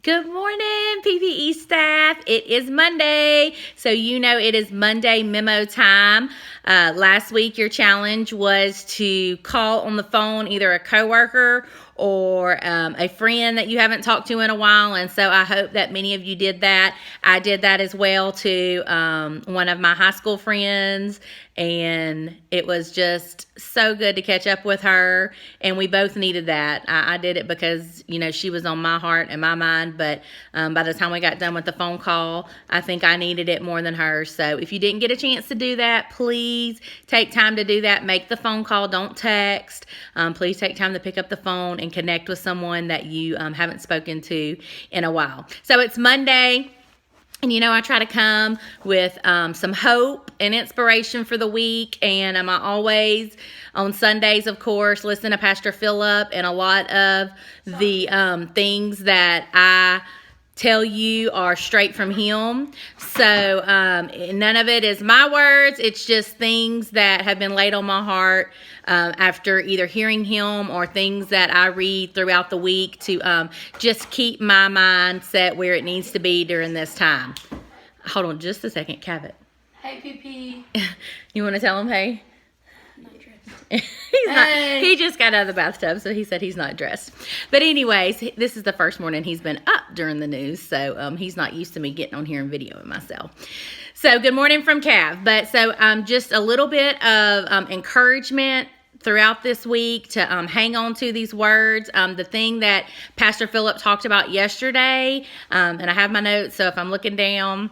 Good morning, PPE staff. It is Monday, so you know it is Monday memo time. Last week, your challenge was to call on the phone either a coworker or a friend that you haven't talked to in a while, and so I hope that many of you did that. I did that as well to one of my high school friends, and it was just so good to catch up with her, and we both needed that. I did it because, you know, she was on my heart and my mind, but by the time we got done with the phone call, I think I needed it more than her. So if you didn't get a chance to do that, please take time to do that. Make the phone call. Don't text. Please take time to pick up the phone and connect with someone that you haven't spoken to in a while. So it's Monday. And, you know, I try to come with some hope and inspiration for the week. And I always, on Sundays, of course, listen to Pastor Philip. And a lot of the things that I tell you are straight from him. So none of it is my words. It's just things that have been laid on my heart after either hearing him or things that I read throughout the week to just keep my mindset where it needs to be during this time. Hold on just a second, Cabot. Hey, PP. You want to tell him, hey? Not dressed. He's not. He just got out of the bathtub, so he said he's not dressed. But anyways, this is the first morning he's been up during the news, so he's not used to me getting on here and videoing myself. So good morning from Cav. But so just a little bit of encouragement throughout this week to hang on to these words. The thing that Pastor Philip talked about yesterday, and I have my notes, so if I'm looking down,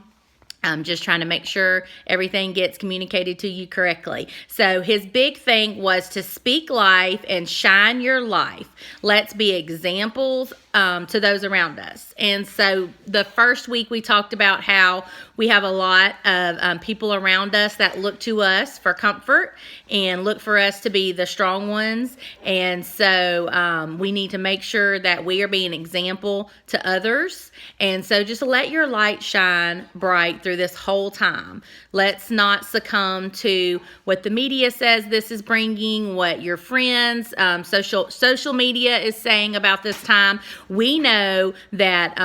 I'm just trying to make sure everything gets communicated to you correctly. So his big thing was to speak life and shine your life. Let's be examples to those around us. And so the first week we talked about how we have a lot of people around us that look to us for comfort and look for us to be the strong ones. And so we need to make sure that we are being an example to others. And so just let your light shine bright through this whole time. Let's not succumb to what the media says this is bringing, what your friends, social media is saying about this time. We know that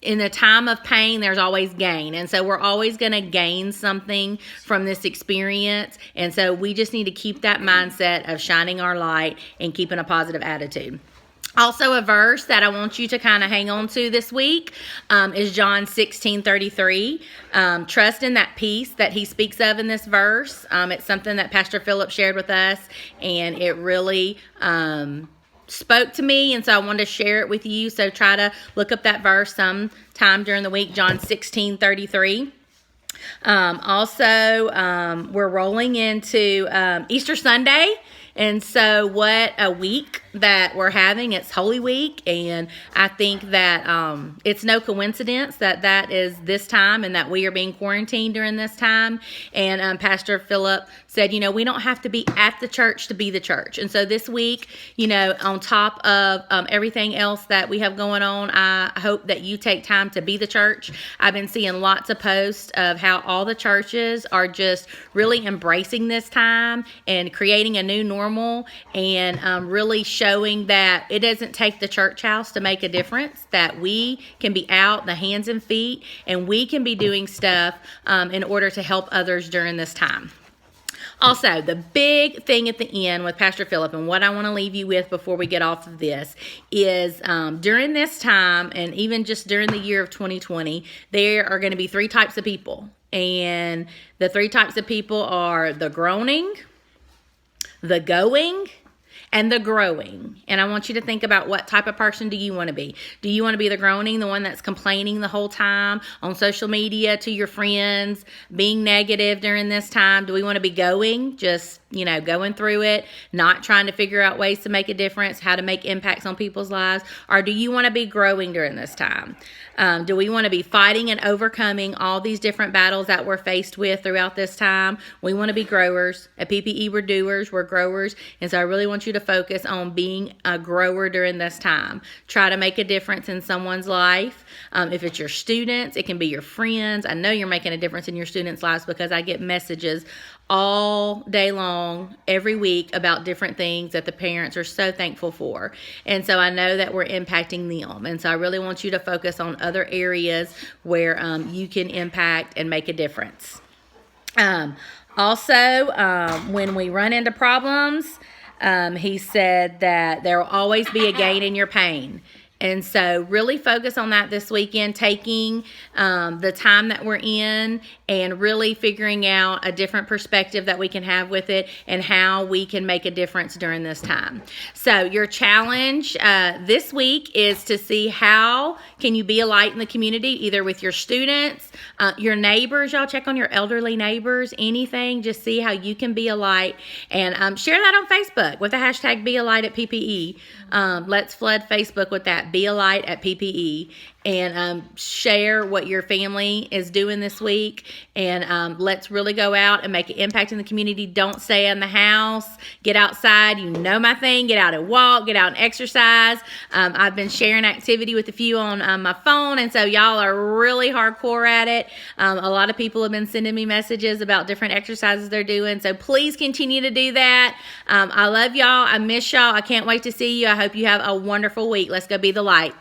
in a time of pain, there's always gain. And so we're always going to gain something from this experience. And so we just need to keep that mindset of shining our light and keeping a positive attitude. Also, a verse that I want you to kind of hang on to this week is John 16:33. Trust in that peace that he speaks of in this verse. It's something that Pastor Philip shared with us, and it really spoke to me, and so I wanted to share it with you. So try to look up that verse sometime during the week, John 16:33. Also, we're rolling into Easter Sunday. And so what a week that we're having. It's Holy Week, and I think that it's no coincidence that that is this time and that we are being quarantined during this time. And Pastor Philip said, you know, we don't have to be at the church to be the church. And so this week, you know, on top of everything else that we have going on, I hope that you take time to be the church. I've been seeing lots of posts of how all the churches are just really embracing this time and creating a new normal, and really showing that it doesn't take the church house to make a difference, that we can be out, the hands and feet, and we can be doing stuff in order to help others during this time. Also, the big thing at the end with Pastor Philip, and what I want to leave you with before we get off of this, is during this time, and even just during the year of 2020, there are going to be three types of people. And the three types of people are the groaning, the going, and the growing. And I want you to think about, what type of person do you want to be? Do you want to be the groaning, the one that's complaining the whole time on social media to your friends, being negative during this time? Do we want to be going, just, you know, going through it, not trying to figure out ways to make a difference, how to make impacts on people's lives? Or do you want to be growing during this time? Do we want to be fighting and overcoming all these different battles that we're faced with throughout this time? We want to be growers. At PPE, we're doers, we're growers. And so I really want you to focus on being a grower during this time. Try to make a difference in someone's life. If it's your students, it can be your friends. I know you're making a difference in your students' lives because I get messages all day long, every week, about different things that the parents are so thankful for. And so I know that we're impacting them. And so I really want you to focus on other areas where you can impact and make a difference. When we run into problems, he said that there will always be a gain in your pain. And so really focus on that this weekend, taking the time that we're in and really figuring out a different perspective that we can have with it and how we can make a difference during this time. So your challenge this week is to see how can you be a light in the community, either with your students, your neighbors. Y'all check on your elderly neighbors, anything. Just see how you can be a light, and share that on Facebook with the hashtag Be a Light at PPE. Let's flood Facebook with that, Be a Light at PPE, and share what your family is doing this week. And let's really go out and make an impact in the community. Don't stay in the house. Get outside. You know my thing. Get out and walk. Get out and exercise. I've been sharing activity with a few on my phone, and so y'all are really hardcore at it. A lot of people have been sending me messages about different exercises they're doing, so please continue to do that. I love y'all. I miss y'all. I can't wait to see you. I hope you have a wonderful week. Let's go be the light.